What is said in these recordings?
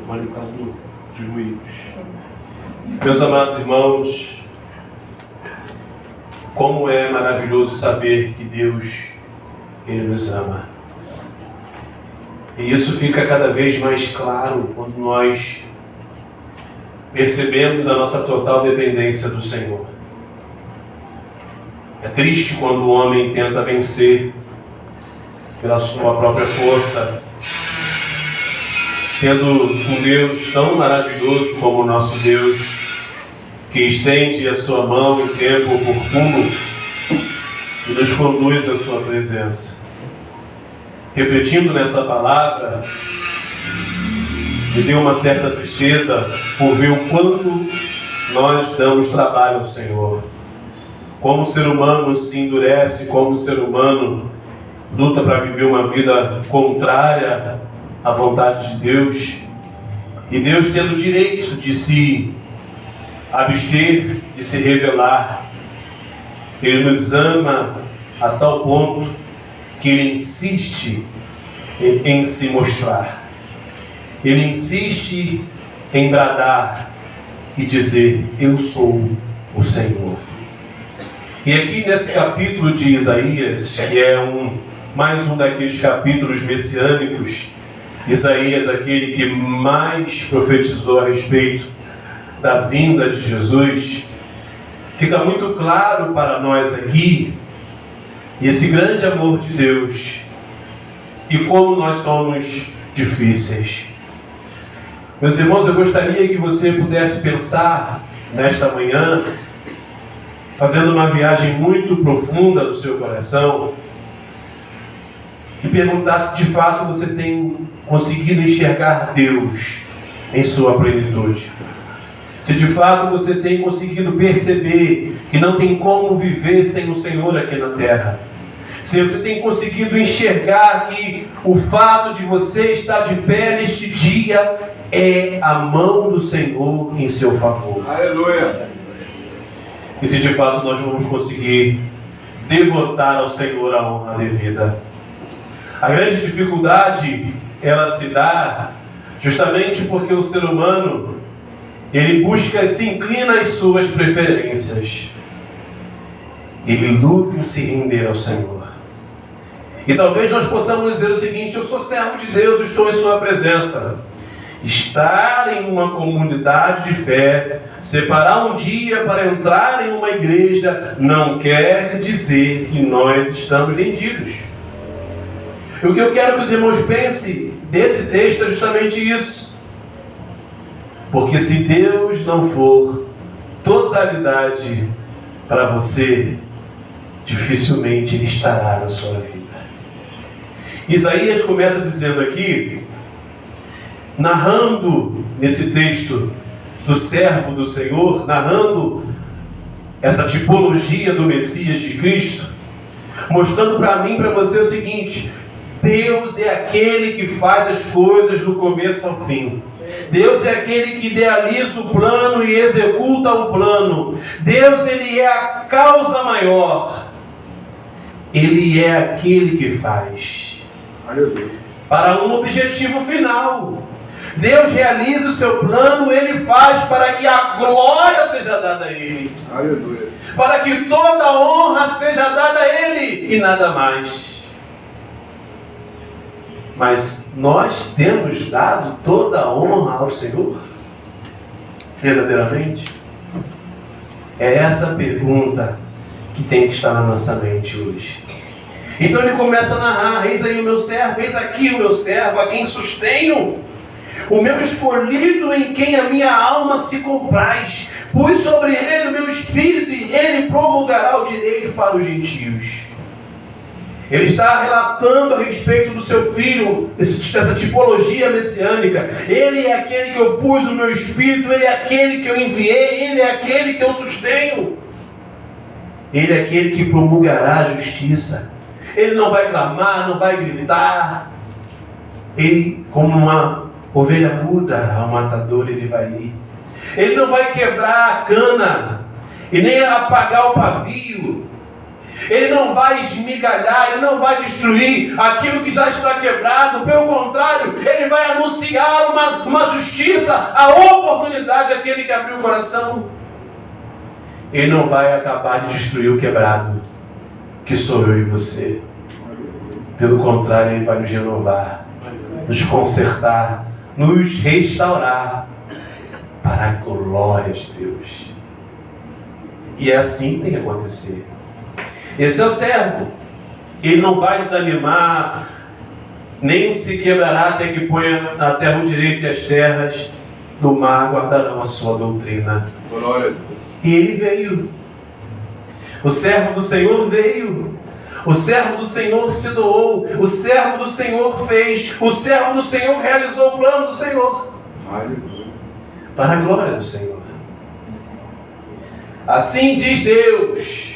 microfone por causa dos ruídos. Meus amados irmãos, como é maravilhoso saber que Deus, Ele nos ama. E isso fica cada vez mais claro quando nós percebemos a nossa total dependência do Senhor. É triste quando o homem tenta vencer pela sua própria força, tendo um Deus tão maravilhoso como o nosso Deus, que estende a sua mão em tempo oportuno e nos conduz à sua presença. Refletindo nessa palavra, me deu uma certa tristeza por ver o quanto nós damos trabalho ao Senhor. Como o ser humano se endurece, como o ser humano luta para viver uma vida contrária à vontade de Deus. E Deus tendo o direito de se abster, de se revelar. Ele nos ama a tal ponto que Ele insiste em se mostrar. Ele insiste em bradar e dizer: eu sou o Senhor. E aqui nesse capítulo de Isaías, que é mais um daqueles capítulos messiânicos, Isaías, aquele que mais profetizou a respeito da vinda de Jesus, fica muito claro para nós aqui esse grande amor de Deus e como nós somos difíceis. Meus irmãos, eu gostaria que você pudesse pensar nesta manhã, fazendo uma viagem muito profunda no seu coração, e perguntar se de fato você tem conseguido enxergar Deus em sua plenitude. Se de fato você tem conseguido perceber que não tem como viver sem o Senhor aqui na terra. Se você tem conseguido enxergar que o fato de você estar de pé neste dia é a mão do Senhor em seu favor. Aleluia! E se de fato nós vamos conseguir devotar ao Senhor a honra devida. A grande dificuldade, ela se dá justamente porque o ser humano, ele busca, se inclina às suas preferências. Ele luta em se render ao Senhor. E talvez nós possamos dizer o seguinte: eu sou servo de Deus, estou em sua presença. Estar em uma comunidade de fé, separar um dia para entrar em uma igreja, não quer dizer que nós estamos rendidos. E o que eu quero que os irmãos pensem desse texto é justamente isso. Porque se Deus não for totalidade para você, dificilmente Ele estará na sua vida. Isaías começa dizendo aqui, narrando nesse texto do servo do Senhor, narrando essa tipologia do Messias de Cristo, mostrando para mim e para você o seguinte: Deus é aquele que faz as coisas do começo ao fim. Deus é aquele que idealiza o plano e executa o plano. Deus, Ele é a causa maior. Ele é aquele que faz para um objetivo final. Deus realiza o seu plano, Ele faz para que a glória seja dada a Ele. Aleluia. Para que toda a honra seja dada a Ele e nada mais. Mas nós temos dado toda a honra ao Senhor? Verdadeiramente? É essa pergunta que tem que estar na nossa mente hoje. Então ele começa a narrar: eis aí o meu servo, eis aqui o meu servo, a quem sustenho, o meu escolhido, em quem a minha alma se compraz. Pus sobre ele o meu espírito, e ele promulgará o direito para os gentios. Ele está relatando a respeito do seu filho, dessa tipologia messiânica. Ele é aquele que eu pus o meu espírito, ele é aquele que eu enviei, ele é aquele que eu sustenho. Ele é aquele que promulgará a justiça. Ele não vai clamar, não vai gritar. Ele, como uma ovelha muda ao matador, ele vai ir. Ele não vai quebrar a cana e nem apagar o pavio. Ele não vai esmigalhar, Ele não vai destruir aquilo que já está quebrado. Pelo contrário, Ele vai anunciar uma justiça, a oportunidade àquele que abriu o coração. Ele não vai acabar de destruir o quebrado, que sou eu e você. Pelo contrário, Ele vai nos renovar, nos consertar, nos restaurar para a glória de Deus. E é assim que tem que acontecer. Esse é o servo. Ele não vai desanimar, nem se quebrará até que ponha a terra o direito e as terras do mar guardarão a sua doutrina. Glória a Deus. E ele veio. O servo do Senhor veio. O servo do Senhor se doou. O servo do Senhor fez. O servo do Senhor realizou o plano do Senhor. Aleluia. Para a glória do Senhor. Assim diz Deus.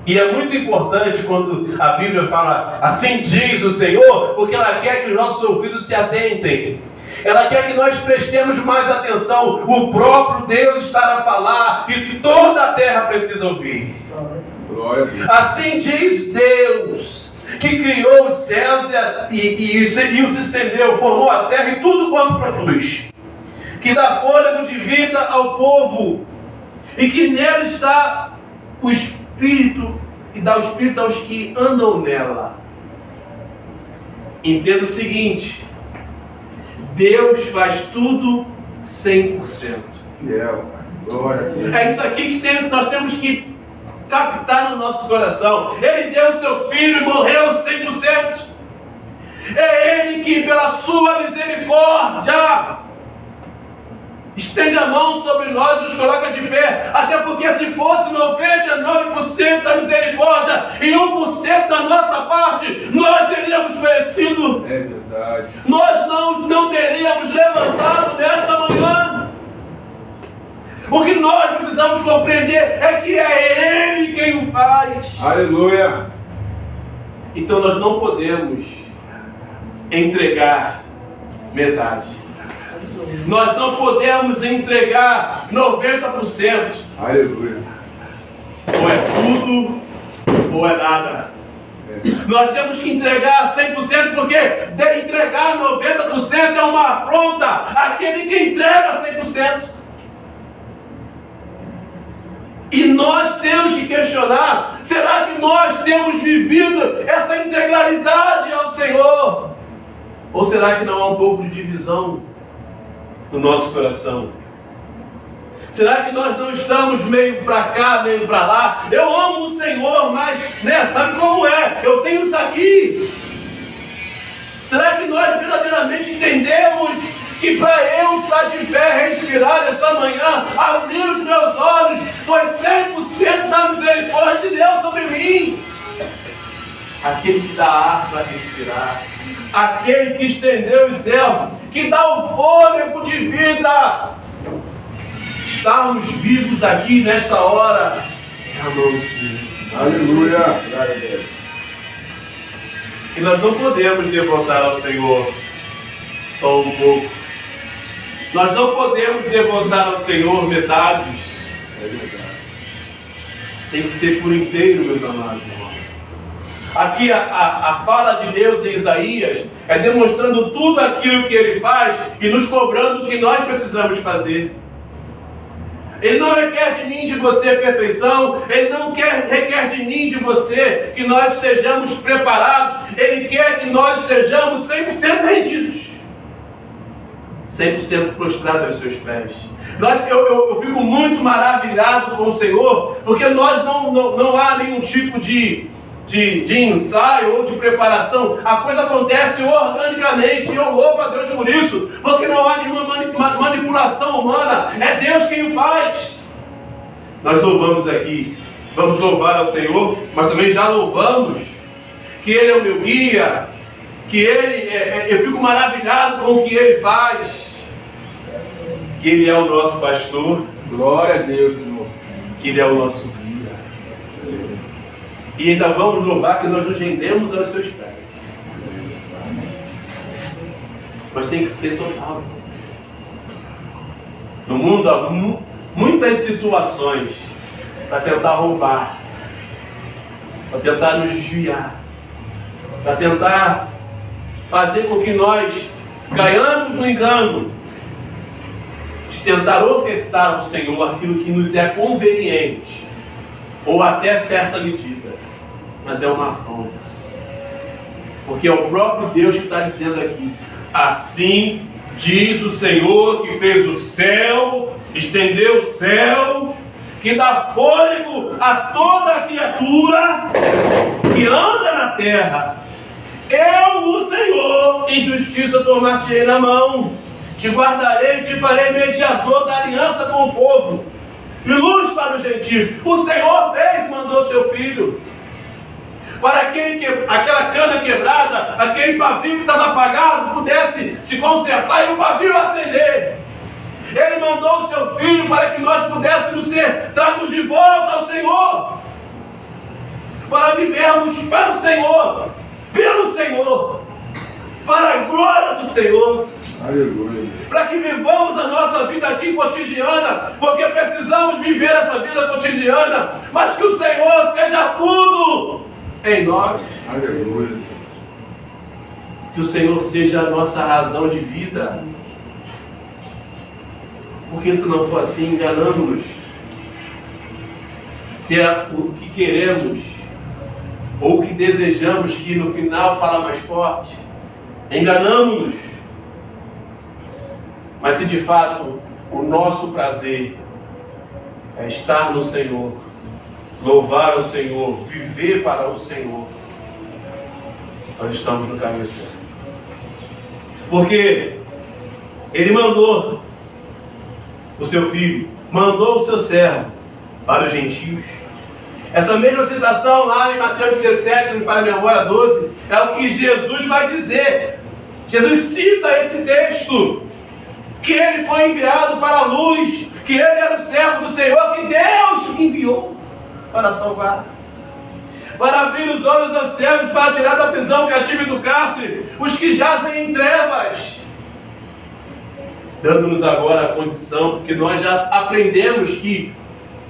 E é muito importante quando a Bíblia fala assim diz o Senhor, porque ela quer que os nossos ouvidos se atentem. Ela quer que nós prestemos mais atenção. O próprio Deus está a falar e toda a terra precisa ouvir. Glória a Deus. Assim diz Deus, que criou os céus e os estendeu, formou a terra e tudo quanto produz, que dá fôlego de vida ao povo, e que nele está o Espírito, e dá o Espírito aos que andam nela. Entenda o seguinte: Deus faz tudo 100%. Glória a Deus. É isso aqui que nós temos que captar no nosso coração. Ele deu o seu filho e morreu 100%. É Ele que, pela sua misericórdia, estende a mão sobre nós e nos coloca de pé. Até porque se fosse 99% da misericórdia e 1% da nossa parte, nós teríamos merecido. É verdade. Nós não teríamos levantado nesta manhã. O que nós precisamos compreender é que é Ele quem o faz. Aleluia. Então nós não podemos entregar metade. Nós não podemos entregar 90%. Aleluia. Ou é tudo, ou é nada. Nós temos que entregar 100%, porque entregar 90% é uma afronta àquele que entrega 100%. E nós temos que questionar: será que nós temos vivido essa integralidade ao Senhor? Ou será que não há um pouco de divisão no nosso coração? Será que nós não estamos meio para cá, meio para lá? Eu amo o Senhor, mas sabe como é? Eu tenho isso aqui. Será que nós verdadeiramente entendemos que para eu estar de pé, respirar esta manhã, abrir os meus olhos, foi 100% da misericórdia de Deus sobre mim? Aquele que dá ar para respirar, aquele que estendeu os céus, que dá o fôlego de vida. Estarmos vivos aqui nesta hora é a mão de Deus. Aleluia. Glória a Deus. E nós não podemos devotar ao Senhor só um pouco. Nós não podemos devotar ao Senhor metades. É verdade. Tem que ser por inteiro, meus amados irmãos. Aqui a fala de Deus em Isaías é demonstrando tudo aquilo que Ele faz e nos cobrando o que nós precisamos fazer. Ele não requer de mim, de você, perfeição. Ele não requer de mim, de você, que nós estejamos preparados. Ele quer que nós estejamos 100% rendidos, 100% prostrados aos seus pés. Eu fico muito maravilhado com o Senhor, porque nós não há nenhum tipo de ensaio ou de preparação. A coisa acontece organicamente, e eu louvo a Deus por isso, porque não há nenhuma manipulação humana, é Deus quem faz. Nós louvamos aqui, vamos louvar ao Senhor, mas também já louvamos que Ele é o meu guia, que Ele, eu fico maravilhado com o que Ele faz, que Ele é o nosso pastor. Glória a Deus, irmão. Que Ele é o nosso guia. E ainda vamos louvar que nós nos rendemos aos seus pés. Mas tem que ser total. No mundo há muitas situações para tentar roubar. para tentar nos desviar, para tentar fazer com que nós caiamos no engano de tentar ofertar ao Senhor aquilo que nos é conveniente, ou até certa medida, mas é uma afronta. Porque é o próprio Deus que está dizendo aqui: assim diz o Senhor que fez o céu, estendeu o céu, que dá fôlego a toda a criatura que anda na terra. Eu, o Senhor, em justiça tomar-te-ei na mão, te guardarei e te farei mediador da aliança com o povo, e luz para os gentios. O Senhor fez, mandou seu Filho, para aquela cana quebrada, aquele pavio que estava apagado, pudesse se consertar e o pavio acender. Ele mandou o seu Filho para que nós pudéssemos ser tragos de volta ao Senhor, para vivermos para o Senhor, pelo Senhor, para a glória do Senhor. Aleluia. Para que vivamos a nossa vida aqui cotidiana, porque precisamos viver essa vida cotidiana, mas que o Senhor seja tudo em nós. Aleluia. Que o Senhor seja a nossa razão de vida. Porque se não for assim, enganamos-nos. Se é o que queremos, ou o que desejamos, que no final fala mais forte, enganamos-nos. Mas se de fato o nosso prazer é estar no Senhor, louvar o Senhor, viver para o Senhor, nós estamos no caminho certo. Porque Ele mandou o seu Filho, mandou o seu servo para os gentios. Essa mesma citação lá em Mateus 17, no para a memória 12, é o que Jesus vai dizer. Jesus cita esse texto, que Ele foi enviado para a luz, que Ele era o servo do Senhor, que Deus enviou para salvar, para abrir os olhos aos cegos, para tirar da prisão cativa e do cárcere os que jazem em trevas, dando-nos agora a condição, porque nós já aprendemos que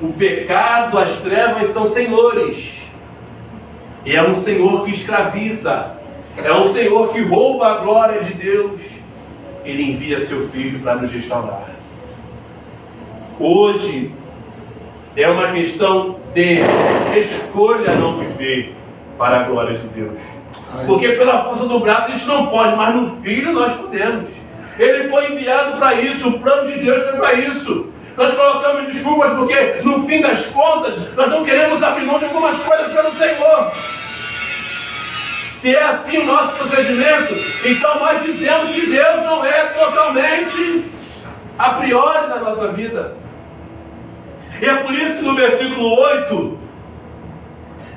o pecado, as trevas são senhores, e é um Senhor que escraviza, é um Senhor que rouba a glória de Deus. Ele envia seu Filho para nos restaurar. Hoje é uma questão de escolha não viver para a glória de Deus. Porque pela força do braço a gente não pode, mas no Filho nós podemos. Ele foi enviado para isso, o plano de Deus foi para isso. Nós colocamos desculpas porque no fim das contas nós não queremos abrir mão de algumas coisas pelo Senhor. Se é assim o nosso procedimento, então nós dizemos que Deus não é totalmente a priori na nossa vida. E é por isso que no versículo 8,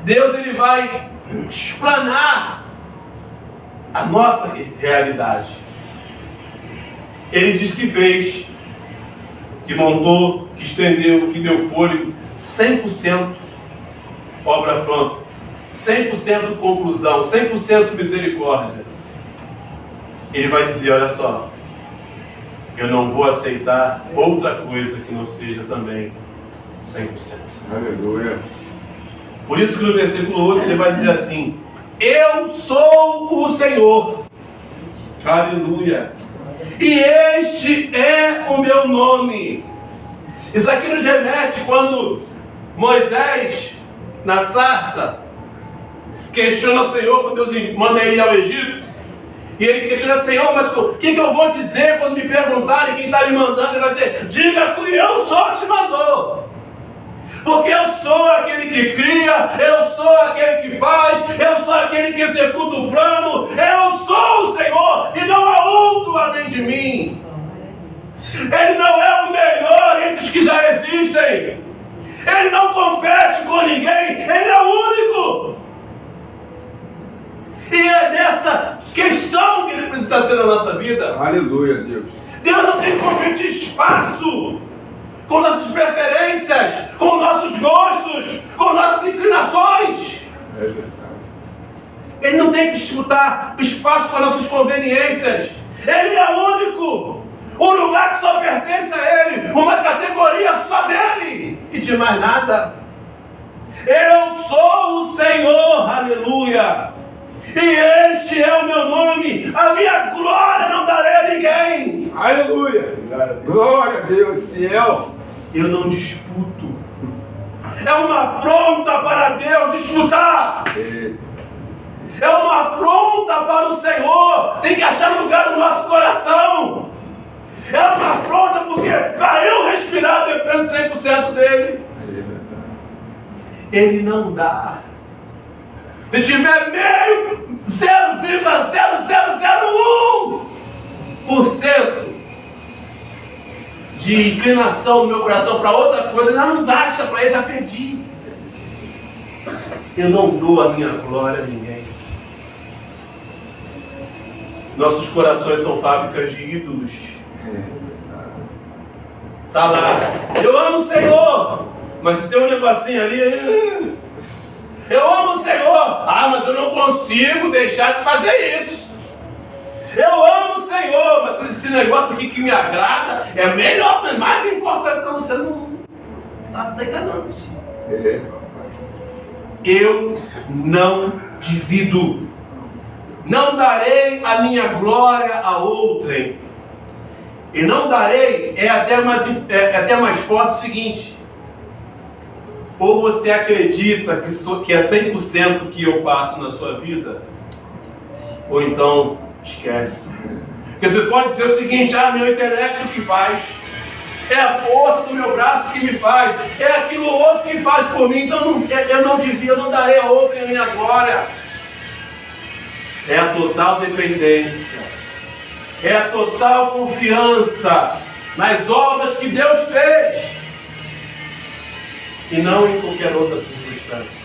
Deus ele vai explanar a nossa realidade. Ele diz que fez, que montou, que estendeu, que deu fôlego, 100% obra pronta. 100% conclusão, 100% misericórdia. Ele vai dizer, olha só, eu não vou aceitar outra coisa que não seja também 100%. Aleluia. Por isso que no versículo 8 ele vai dizer assim: eu sou o Senhor. Aleluia. E este é o meu nome. Isso aqui nos remete quando Moisés, na sarça, questiona o Senhor quando Deus manda ele ir ao Egito. E ele questiona: Senhor, mas o que eu vou dizer quando me perguntarem quem está me mandando? Ele vai dizer: diga que eu só te mandou. Porque eu sou aquele que cria, eu sou aquele que faz, eu sou aquele que executa o plano, eu sou o Senhor e não há outro além de mim. Ele não é o melhor entre os que já existem. Ele não compete com ninguém, ele é o único. E é nessa questão que ele precisa ser na nossa vida. Aleluia, Deus. Deus não tem que competir espaço com nossas preferências, com nossos gostos, com nossas inclinações. É verdade. Ele não tem que disputar espaço com nossas conveniências. Ele é único. Um lugar que só pertence a Ele. Uma categoria só dele. E de mais nada. Eu sou o Senhor, aleluia. E este é o meu nome. A minha glória não darei a ninguém. Aleluia. Glória a Deus, fiel. Eu não disputo. É uma afronta para Deus disputar. É uma afronta para o Senhor. Tem que achar lugar no nosso coração. É uma afronta porque para eu respirar depende 100% dele. Ele não dá. Se tiver meio 0,0001% de inclinação do meu coração para outra coisa, não dá para ele, já perdi. Eu não dou a minha glória a ninguém. Nossos corações são fábricas de ídolos. Tá lá, eu amo o Senhor, mas se tem um negocinho ali, eu amo o Senhor, mas eu não consigo deixar de fazer isso. Eu amo o Senhor, mas esse negócio aqui que me agrada é melhor, é mais importante. Não, você não está enganando-se. Eu não divido. Não darei a minha glória a outrem. E não darei é até mais forte o seguinte. Ou você acredita que é 100% que eu faço na sua vida, ou então esquece. Porque você pode dizer o seguinte: meu intelecto que faz, é a força do meu braço que me faz, é aquilo outro que faz por mim, então eu não devia, eu não darei a outra em minha glória. É a total dependência, é a total confiança nas obras que Deus fez, e não em qualquer outra circunstância.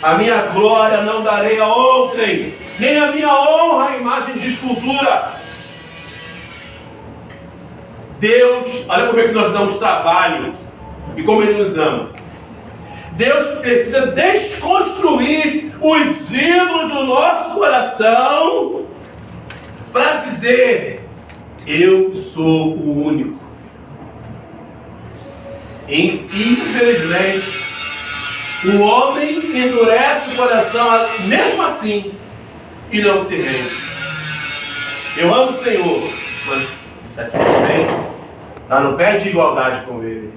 A minha glória não darei a outrem, nem a minha honra à imagem de escultura. Deus, olha como é que nós damos trabalho e como Ele nos ama. Deus precisa desconstruir os ídolos do nosso coração para dizer: eu sou o único. Infelizmente, o homem endurece o coração mesmo assim e não se rende. Eu amo o Senhor, mas isso aqui também está no pé de igualdade com Ele.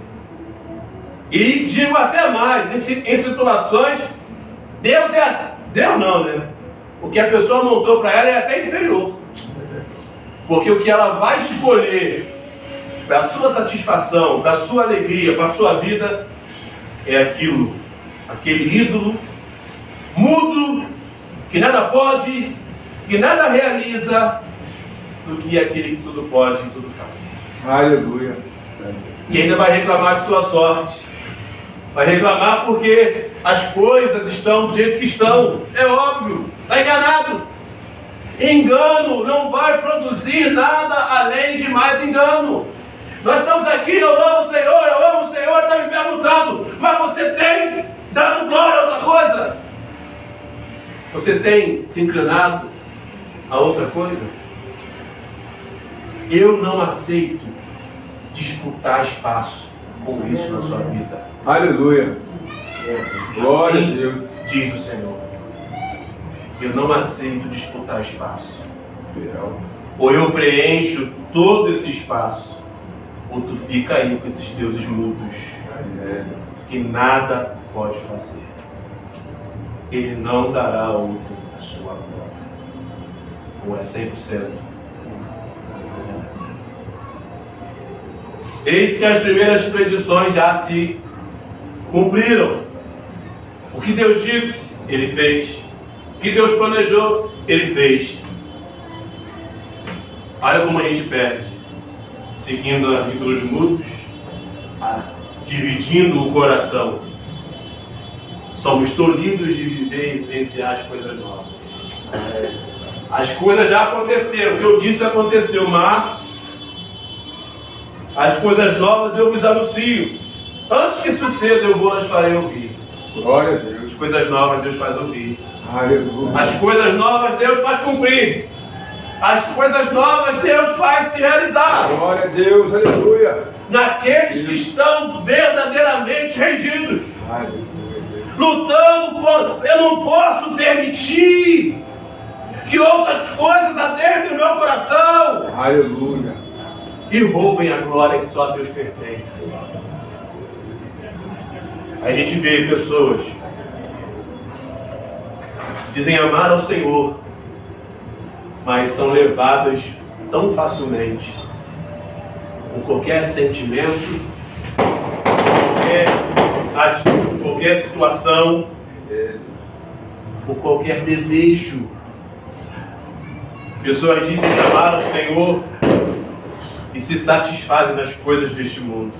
E digo até mais, em situações, Deus não, né? O que a pessoa montou para ela é até inferior. Porque o que ela vai escolher para a sua satisfação, para a sua alegria, para a sua vida, é aquele ídolo mudo, que nada pode, que nada realiza, do que aquele que tudo pode e tudo faz. Aleluia. E ainda vai reclamar de sua sorte. Vai reclamar porque as coisas estão do jeito que estão. É óbvio, está enganado. Engano não vai produzir nada além de mais engano. Nós estamos aqui, eu amo o Senhor, está me perguntando: mas você tem dado glória a outra coisa? Você tem se inclinado a outra coisa? Eu não aceito disputar espaço com isso na sua vida. Aleluia. Glória Assim a Deus. Diz o Senhor: eu não aceito disputar espaço. Fiel. Ou eu preencho todo esse espaço, ou tu fica aí com esses deuses mudos, que nada pode fazer. Ele não dará a outro a sua glória. Ou é 100%. Eis que as primeiras predições já se cumpriram. O que Deus disse, Ele fez. O que Deus planejou, Ele fez. Olha como a gente perde. Seguindo a ídolos mudos, dividindo o coração. Somos tolhidos de viver e vivenciar as coisas novas. As coisas já aconteceram, o que eu disse aconteceu, mas as coisas novas eu vos anuncio. Antes que suceda, eu vou las farei ouvir. Glória a Deus. As coisas novas Deus faz ouvir. Aleluia. As coisas novas Deus faz cumprir. As coisas novas Deus faz se realizar. Glória a Deus, aleluia. Naqueles que estão verdadeiramente rendidos. Aleluia. lutando com... Eu não posso permitir que outras coisas adentrem o meu coração. Aleluia. E roubem a glória que só a Deus pertence. A gente vê pessoas dizem amar ao Senhor, mas são levadas tão facilmente por qualquer sentimento, qualquer atitude, qualquer situação, por qualquer desejo. Pessoas dizem amar ao Senhor e se satisfazem das coisas deste mundo.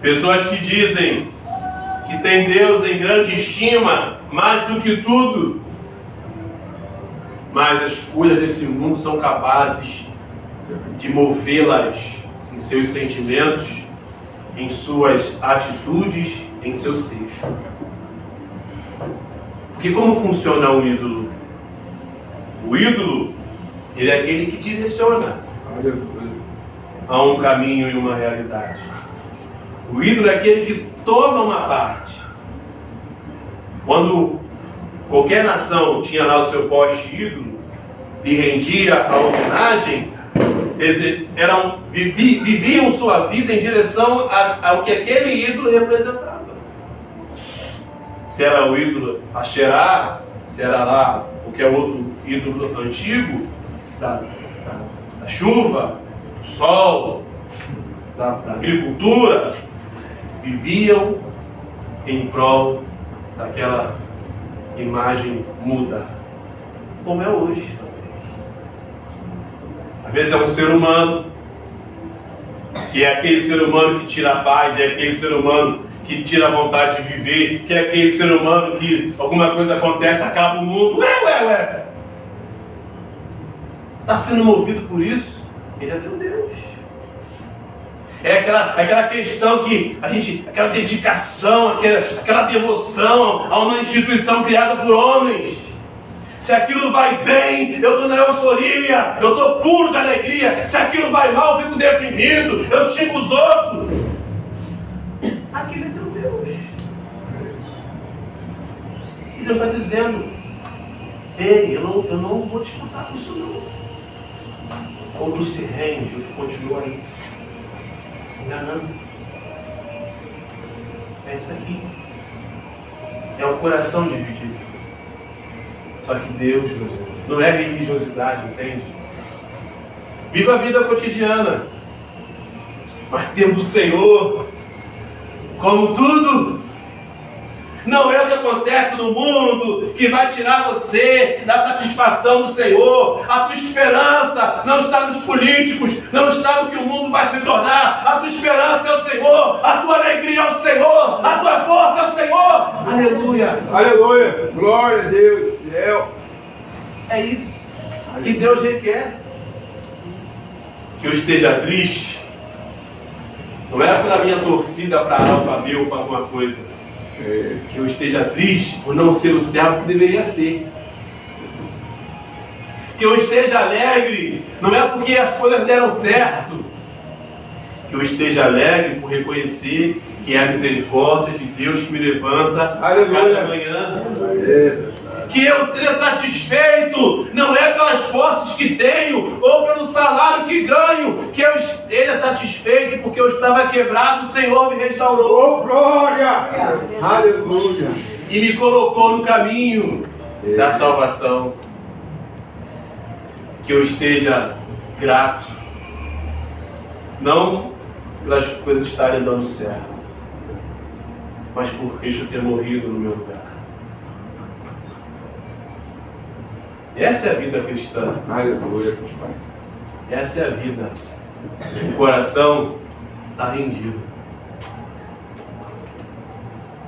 Pessoas que dizem que tem Deus em grande estima, mais do que tudo, mas as coisas desse mundo são capazes de movê-las em seus sentimentos, em suas atitudes, em seu ser. Porque como funciona um ídolo? O ídolo, ele é aquele que direciona a um caminho e uma realidade. O ídolo é aquele que toma uma parte. Quando qualquer nação tinha lá o seu poste ídolo e rendia a homenagem, eles viviam sua vida em direção ao que aquele ídolo representava. Se era o ídolo Axerá, se era lá qualquer outro ídolo antigo, da chuva, do sol, da agricultura, viviam em prol daquela imagem muda, como é hoje também. Às vezes é um ser humano, que é aquele ser humano que tira a paz, é aquele ser humano que tira a vontade de viver, que é aquele ser humano que alguma coisa acontece, acaba o mundo. Ué. Está sendo movido por isso? Ele é teu Deus. É aquela questão que a gente, aquela dedicação, aquela devoção a uma instituição criada por homens. Se aquilo vai bem, eu estou na euforia, eu estou puro de alegria. Se aquilo vai mal, eu fico deprimido, eu xingo os outros. Aquilo é teu Deus. E Deus está dizendo: ei, eu não vou disputar com isso não. Ou tu se rende, ou tu continua aí se enganando. É isso aqui. É o coração dividido. Só que Deus, meus irmãos, não é religiosidade, entende? Viva a vida cotidiana, mas tendo o Senhor como tudo. Não é o que acontece no mundo que vai tirar você da satisfação do Senhor. A tua esperança não está nos políticos, não está no que o mundo vai se tornar. A tua esperança é o Senhor, a tua alegria é o Senhor, a tua força é o Senhor. Aleluia. Aleluia. Glória a Deus, fiel. É isso que Deus requer. Que eu esteja triste não é pela minha torcida para A ou para B ou para alguma coisa. Que eu esteja triste por não ser o servo que deveria ser. Que eu esteja alegre não é porque as coisas deram certo. Que eu esteja alegre por reconhecer que é a misericórdia de Deus que me levanta a cada manhã. Que eu seja satisfeito não é pelas posses que tenho ou pelo salário que ganho. Que ele é satisfeito porque eu estava quebrado, o Senhor me restaurou. Oh, glória! Aleluia! E me colocou no caminho da salvação. Que eu esteja grato, não pelas coisas estarem dando certo, mas por Cristo ter morrido no meu lugar. Essa é a vida cristã. Aleluia, Pai. Essa é a vida de um coração que está rendido.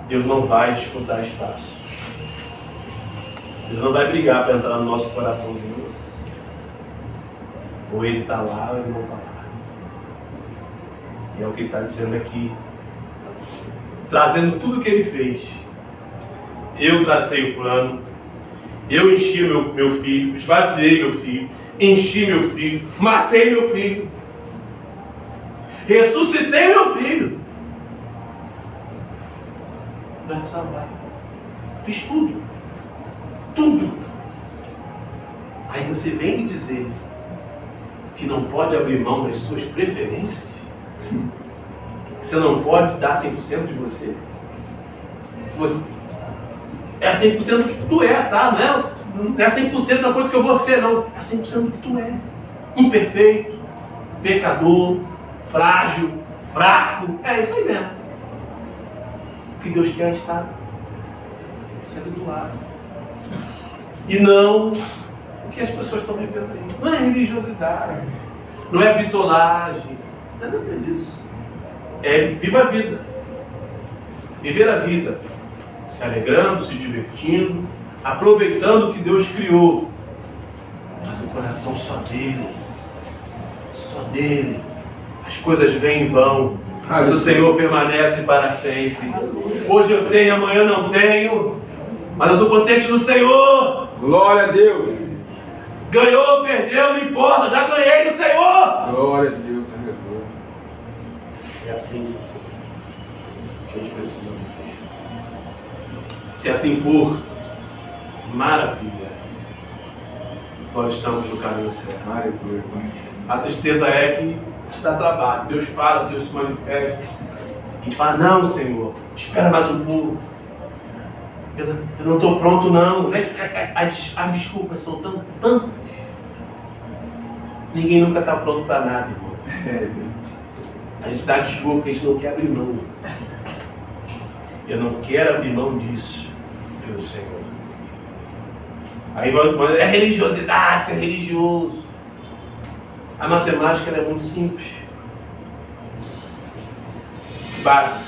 Deus não vai disputar espaço. Deus não vai brigar para entrar no nosso coraçãozinho. Ou ele está lá ou ele não está lá. E é o que ele está dizendo aqui. Trazendo tudo o que ele fez. Eu tracei o plano. Eu enchi meu filho, esvaziei meu filho, enchi meu filho, matei meu filho, ressuscitei meu filho. para te salvar. Fiz tudo. Tudo. Aí você vem me dizer que não pode abrir mão das suas preferências? Que você não pode dar 100% de você? Você é 100% do que tu é, tá? Não é 100% da coisa que eu vou ser, não. É 100% do que tu é. Imperfeito, pecador, frágil, fraco. É isso aí mesmo. O que Deus quer é estar sendo do lado. E não o que as pessoas estão vivendo aí. Não é religiosidade, não é bitolagem, não é nada disso. É viva a vida. Viver a vida, se alegrando, se divertindo, aproveitando o que Deus criou. Mas o coração só dele. Só dele. As coisas vêm e vão. Mas o Senhor permanece para sempre. Hoje eu tenho, amanhã não tenho. Mas eu estou contente no Senhor. Glória a Deus. Ganhou, perdeu, não importa. Já ganhei no Senhor. Glória a Deus. Aleluia. É assim que a gente precisa viver. Se assim for, maravilha. Nós estamos no caminho certo. Aleluia. A tristeza é que dá trabalho. Deus fala, Deus se manifesta. A gente fala, não, Senhor, espera mais um pouco. Eu não estou pronto, não. As desculpas são tantas. Ninguém nunca está pronto para nada, irmão. A gente dá desculpa que a gente não quer abrir mão. Eu não quero abrir mão disso pelo Senhor. Aí é religiosidade, ser religioso. A matemática ela é muito simples. Básica.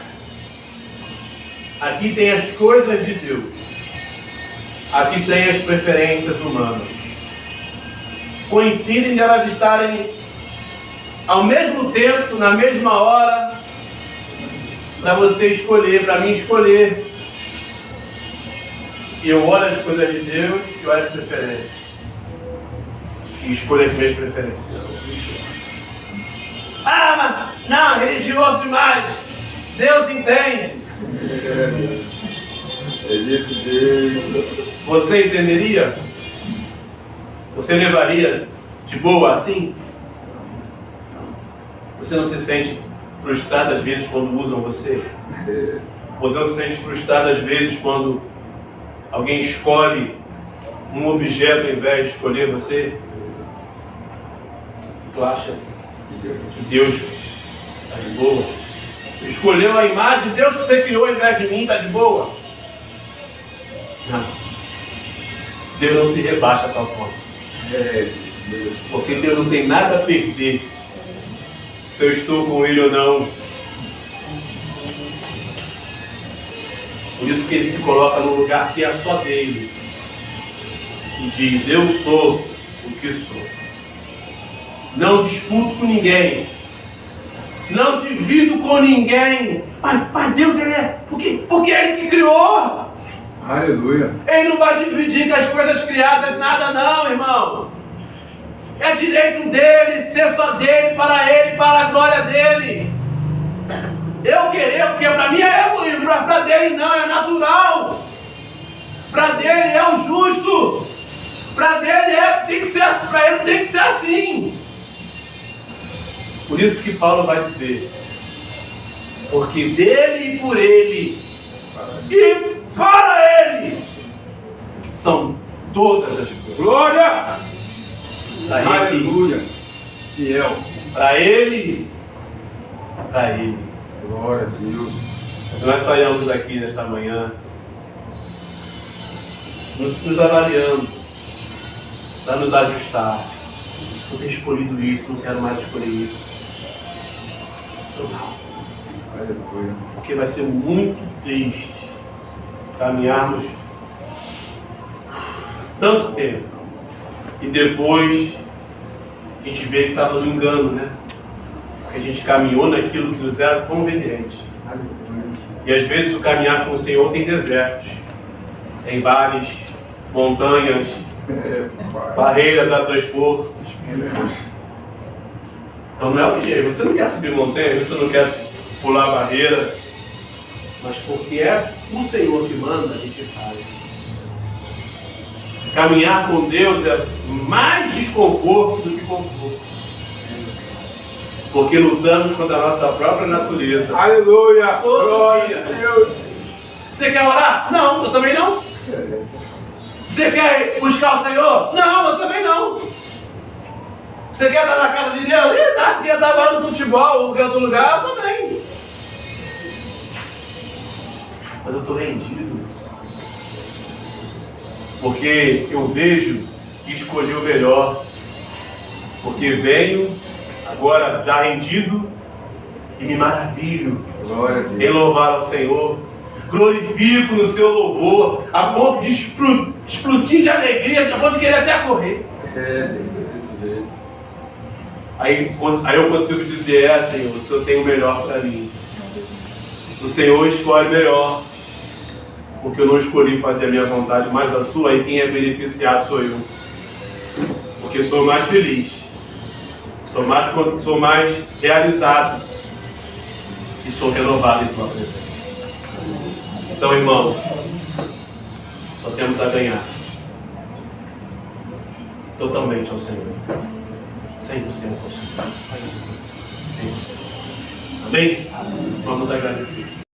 Aqui tem as coisas de Deus. Aqui tem as preferências humanas. Coincidem de elas estarem ao mesmo tempo, na mesma hora, para você escolher, para mim escolher. E eu olho as coisas de Deus e olho as preferências. E escolho as minhas preferências. Ah, mas não, é religioso demais. Deus entende. Você entenderia? Você levaria de boa assim? Você não se sente frustrado às vezes quando usam você? Você não se sente frustrado às vezes quando alguém escolhe um objeto ao invés de escolher você? Tu acha que Deus está de boa? Escolheu a imagem de Deus que você criou ao invés de mim, está de boa? Não. Deus não se rebaixa a tal ponto. Porque Deus não tem nada a perder se eu estou com Ele ou não. Por isso que Ele se coloca no lugar que é só dele. E diz, eu sou o que sou. Não disputo com ninguém. Não divido com ninguém. Mas Deus, Ele é... Porque é Ele que criou. Aleluia. Ele não vai dividir com as coisas criadas nada não, irmão. É direito dele, ser só dele, para a glória dele. Eu querer, porque para mim é egoísmo, para dele não, é natural. Para dele é o justo. Para dele tem que ser assim, para ele tem que ser assim. Por isso que Paulo vai dizer, porque dele e por ele e para ele são todas as coisas. Glória! Para ele, Aleluia! fiel. Para ele. Glória a Deus. Nós saímos daqui nesta manhã, nos avaliando, para nos ajustar. Eu tenho escolhido isso, não quero mais escolher isso. Aleluia. Porque vai ser muito triste caminharmos tanto tempo e depois a gente vê que estava no engano, né? Porque a gente caminhou naquilo que nos era conveniente. E às vezes o caminhar com o Senhor tem desertos, tem vales, montanhas, barreiras a transpor. Então não é o que você não quer subir montanha, você não quer pular barreira, mas porque é o Senhor que manda, a gente faz. Caminhar com Deus é mais desconforto do que conforto. Porque lutamos contra a nossa própria natureza. Aleluia. Todo Glória dia. a Deus. Você quer orar? Não, eu também não. Você quer buscar o Senhor? Não, eu também não. Você quer estar na casa de Deus? Nada, quer estar lá no futebol ou em outro lugar? Eu também. Mas eu estou rendido. Porque eu vejo que escolhi o melhor. Porque venho agora já rendido e me maravilho Glória a em Deus. louvar ao Senhor. Glorifico no seu louvor, a ponto de explodir de alegria, a ponto de querer até correr. Aí eu consigo dizer, Senhor, o Senhor tem o melhor para mim. O Senhor escolhe melhor. Porque eu não escolhi fazer a minha vontade, mas a sua, e quem é beneficiado sou eu. Porque sou mais feliz. Sou mais realizado. E sou renovado em tua presença. Então, irmão, só temos a ganhar. Totalmente ao Senhor. 100% ao Senhor. 100%. Amém? Vamos agradecer.